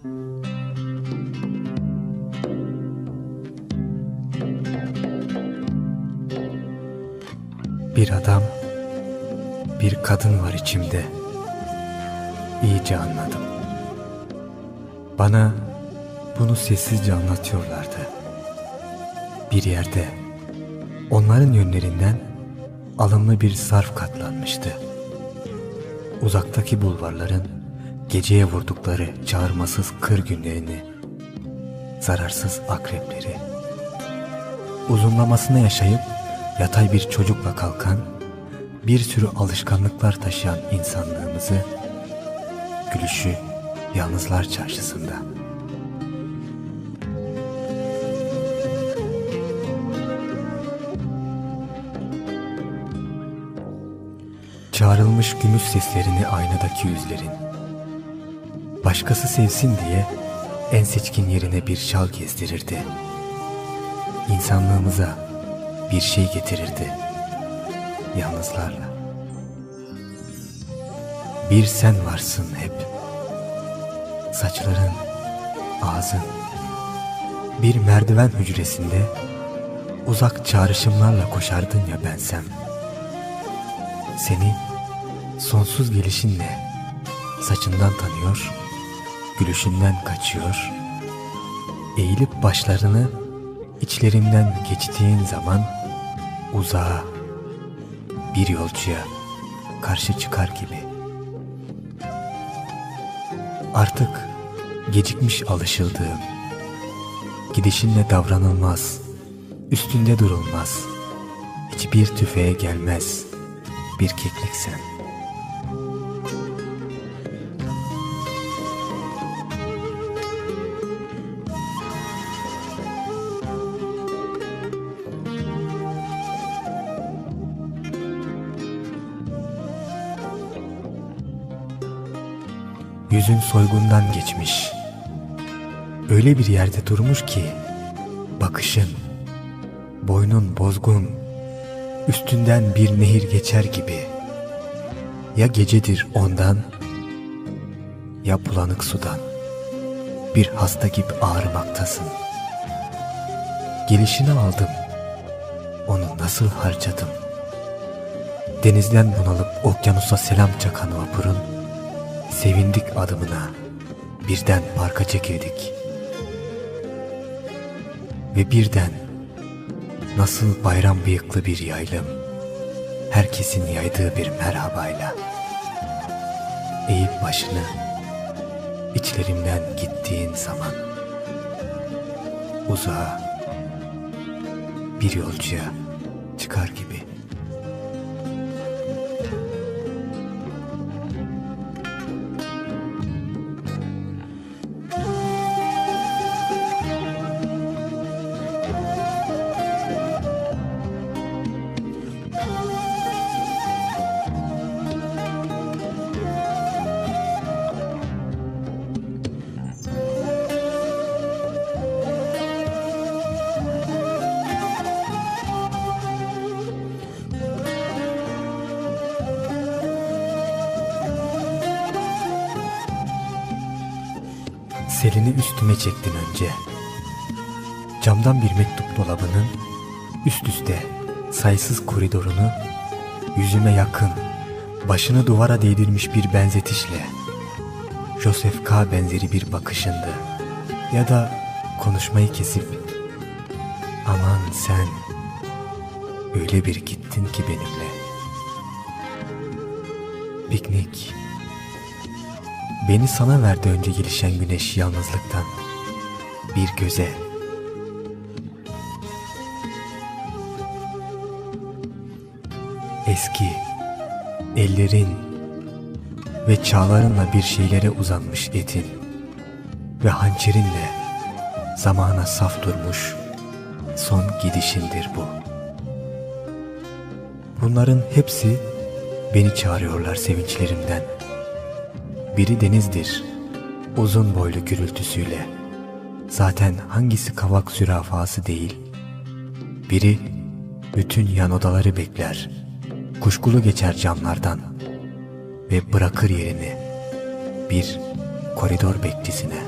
Bir adam, bir kadın var içimde. İyice anladım. Bana bunu sessizce anlatıyorlardı. Bir yerde onların yönlerinden alımlı bir zarf katlanmıştı. Uzaktaki bulvarların geceye vurdukları çağırmasız kır günlerini, zararsız akrepleri, uzunlamasına yaşayıp yatay bir çocukla kalkan, bir sürü alışkanlıklar taşıyan insanlığımızı, gülüşü yalnızlar çarşısında. Çağrılmış gümüş seslerini aynadaki yüzlerin, başkası sevsin diye en seçkin yerine bir şal gezdirirdi. İnsanlığımıza bir şey getirirdi, yalnızlarla. Bir sen varsın hep. Saçların, ağzın, bir merdiven hücresinde uzak çağrışımlarla koşardın ya bensem. Seni sonsuz gelişinle saçından tanıyor, gülüşünden kaçıyor, eğilip başlarını içlerimden geçtiğin zaman uzağa, bir yolcuya karşı çıkar gibi. Artık gecikmiş alışıldığım, gidişinle davranılmaz, üstünde durulmaz, hiçbir tüfeğe gelmez bir keklik sen. Yüzün soygundan geçmiş, öyle bir yerde durmuş ki bakışın, boynun bozgun, üstünden bir nehir geçer gibi. Ya gecedir ondan, ya bulanık sudan, bir hasta gibi ağrımaktasın. Gelişini aldım, onu nasıl harcadım. Denizden bunalıp okyanusa selam çakan vapurun, sevindik adımına, birden parka çekildik. Ve birden nasıl bayram bıyıklı bir yaylım, herkesin yaydığı bir merhabayla, eğip başını içlerimden gittiğin zaman, uzağa bir yolcuya çıkar gibi. Selini üstüme çektin önce. Camdan bir mektup dolabının üst üste sayısız koridorunu, yüzüme yakın, başını duvara değdirmiş bir benzetişle, Joseph K. benzeri bir bakışındı. Ya da konuşmayı kesip, aman sen öyle bir gittin ki benimle. Piknik. Beni sana verdi önce gelişen güneş yalnızlıktan, bir göze. Eski, ellerin ve çağlarınla bir şeylere uzanmış etin ve hançerinle zamana saf durmuş son gidişindir bu. Bunların hepsi beni çağırıyorlar sevinçlerimden. Biri denizdir, uzun boylu gürültüsüyle. Zaten hangisi kavak zürafası değil. Biri bütün yan odaları bekler, kuşkulu geçer camlardan ve bırakır yerini bir koridor bekçisine.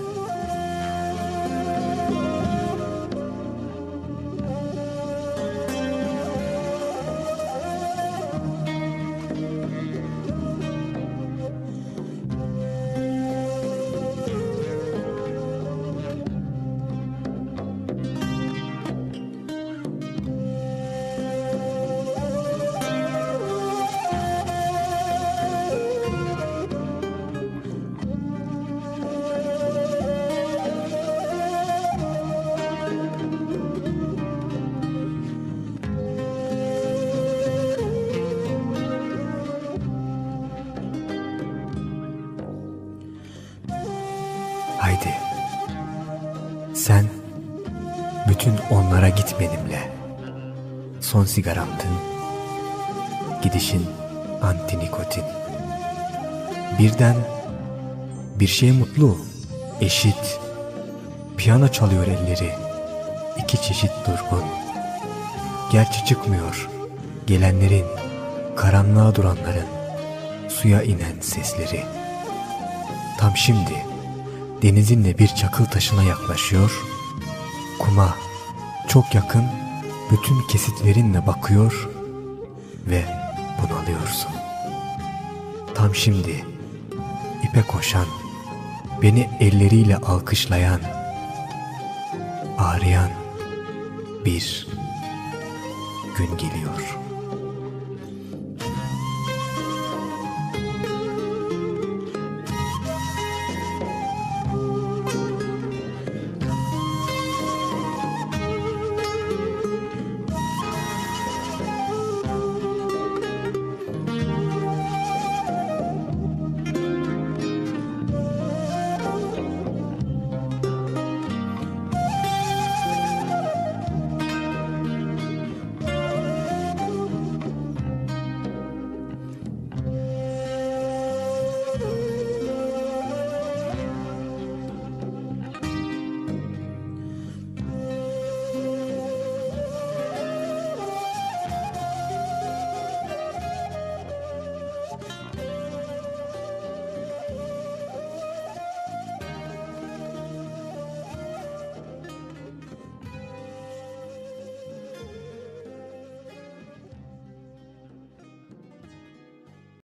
Haydi. Sen bütün onlara git benimle. Son sigaramdın. Gidişin anti nikotin. Birden bir şey mutlu, eşit. Piyano çalıyor elleri. İki çeşit durgun. Gerçi çıkmıyor gelenlerin, karanlığa duranların, suya inen sesleri. Tam şimdi denizinle bir çakıl taşına yaklaşıyor, kuma çok yakın bütün kesitlerinle bakıyor ve bunalıyorsun. Tam şimdi ipe koşan, beni elleriyle alkışlayan, ağrıyan bir gün geliyor.